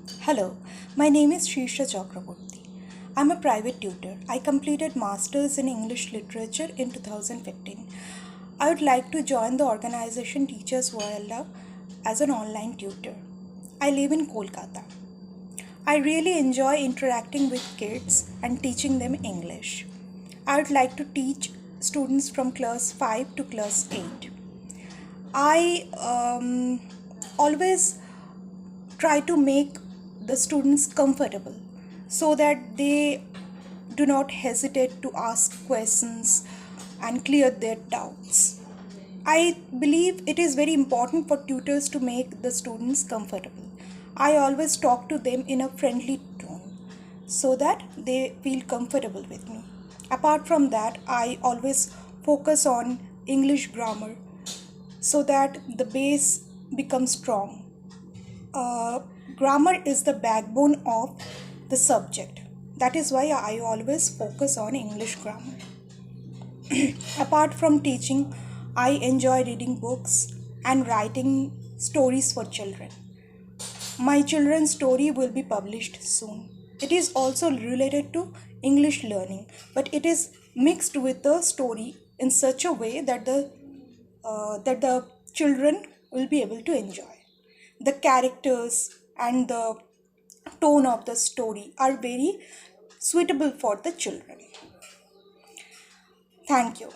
Hello, my name is Shrisha Chakraborty. I'm a private tutor. I completed Masters in English Literature in 2015. I would like to join the organization Teacherswala as an online tutor. I live in Kolkata. I really enjoy interacting with kids and teaching them English. I would like to teach students from class 5 to class 8. I always try to make the students comfortable so that they do not hesitate to ask questions and clear their doubts. I believe it is very important for tutors to make the students comfortable. I always talk to them in a friendly tone so that they feel comfortable with me. Apart from that, I always focus on English grammar so that the base becomes strong. uh, Grammar is the backbone of the subject. That is why I always focus on English grammar. Apart from teaching, I enjoy reading books and writing stories for children. My children's story will be published soon. It is also related to English learning, but it is mixed with the story in such a way that the children will be able to enjoy. The characters and the tone of the story are very suitable for the children. Thank you.